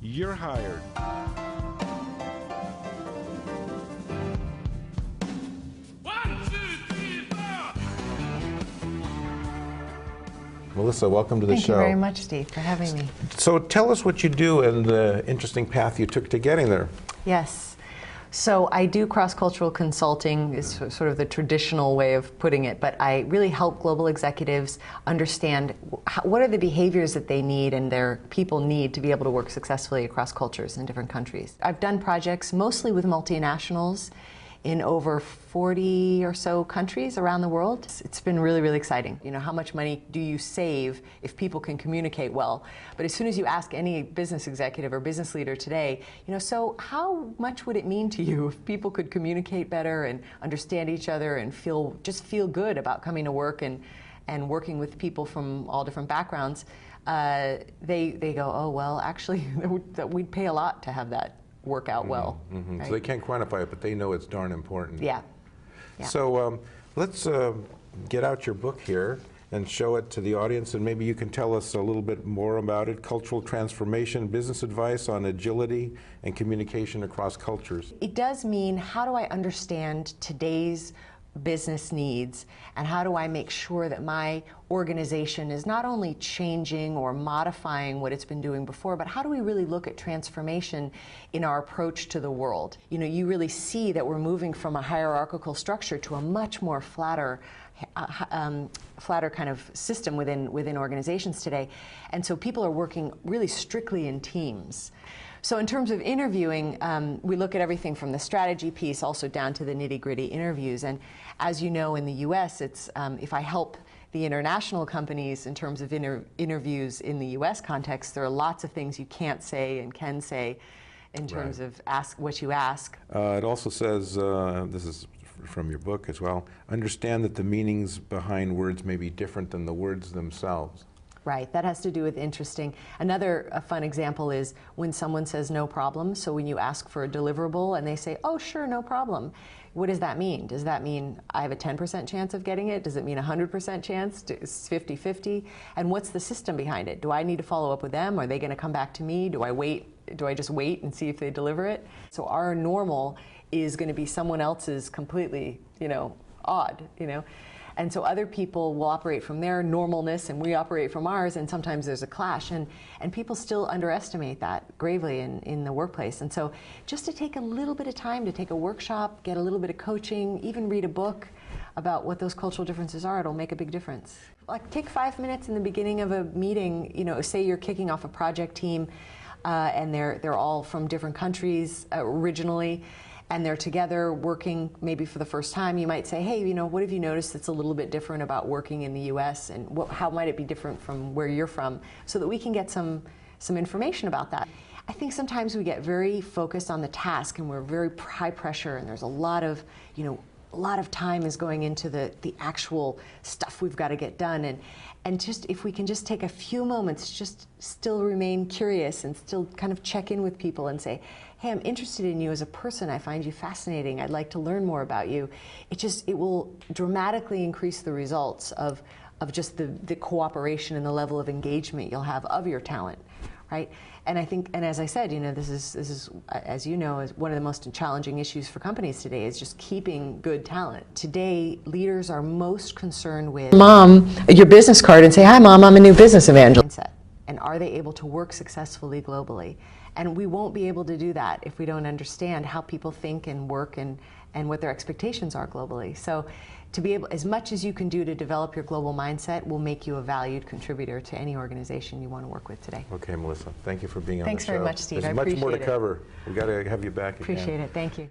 you're hired. Melissa, welcome to the show. Thank you very much, Steve, for having me. So tell us what you do and the interesting path you took to getting there. Yes. So I do cross-cultural consulting, is sort of the traditional way of putting it, but I really help global executives understand what are the behaviors that they need and their people need to be able to work successfully across cultures in different countries. I've done projects mostly with multinationals in over 40 or so countries around the world. It's been really, really exciting. You know, how much money do you save if people can communicate well? But as soon as you ask any business executive or business leader today, you know, so how much would it mean to you if people could communicate better and understand each other and just feel good about coming to work and working with people from all different backgrounds? They go, oh, well, actually, we'd pay a lot to have that work out well. Mm-hmm. Right? So they can't quantify it, but they know it's darn important. Yeah. Yeah. So let's get out your book here and show it to the audience, and maybe you can tell us a little bit more about it. Cultural Transformation, Business Advice on Agility and Communication Across Cultures. It does mean, how do I understand today's business needs, and how do I make sure that my organization is not only changing or modifying what it's been doing before, but how do we really look at transformation in our approach to the world? You know, you really see that we're moving from a hierarchical structure to a much more flatter kind of system within organizations today. And so people are working really strictly in teams. So in terms of interviewing, we look at everything from the strategy piece also down to the nitty-gritty interviews. And as you know, in the US, it's if I help the international companies in terms of interviews in the US context, there are lots of things you can't say and can say in terms of ask what you ask. It also says, this is from your book as well, understand that the meanings behind words may be different than the words themselves. Right, that has to do with interesting. Another fun example is when someone says no problem. So when you ask for a deliverable and they say, oh sure, no problem. What does that mean? Does that mean I have a 10% chance of getting it? Does it mean a 100% chance? It's 50-50? And what's the system behind it? Do I need to follow up with them? Are they going to come back to me? Do I just wait and see if they deliver it? So our normal is going to be someone else's completely, you know, odd, you know. And so other people will operate from their normalness and we operate from ours, and sometimes there's a clash. And people still underestimate that gravely in the workplace. And so just to take a little bit of time to take a workshop, get a little bit of coaching, even read a book about what those cultural differences are, it'll make a big difference. Like take 5 minutes in the beginning of a meeting, you know, say you're kicking off a project team and they're all from different countries originally, and they're together working maybe for the first time. You might say, hey, you know, what have you noticed that's a little bit different about working in the US, and how might it be different from where you're from, so that we can get some information about that. I think sometimes we get very focused on the task and we're very high pressure, and there's a lot of, you know, a lot of time is going into the actual stuff we've got to get done, and just if we can just take a few moments, just still remain curious and still kind of check in with people and say, hey, I'm interested in you as a person, I find you fascinating, I'd like to learn more about you. It will dramatically increase the results of just the cooperation and the level of engagement you'll have of your talent, right? And I think, and as I said, you know, this is, as you know, is one of the most challenging issues for companies today, is just keeping good talent. Today, leaders are most concerned with mom, your business card, and say, hi mom, I'm a new business evangelist. And are they able to work successfully globally? And we won't be able to do that if we don't understand how people think and work and what their expectations are globally. So to be able, as much as you can do to develop your global mindset will make you a valued contributor to any organization you want to work with today. Okay, Melissa, thank you for being on the show. Thanks very much, Steve. There's I much appreciate more to it. cover. We've got to have you back again. Appreciate it. Thank you.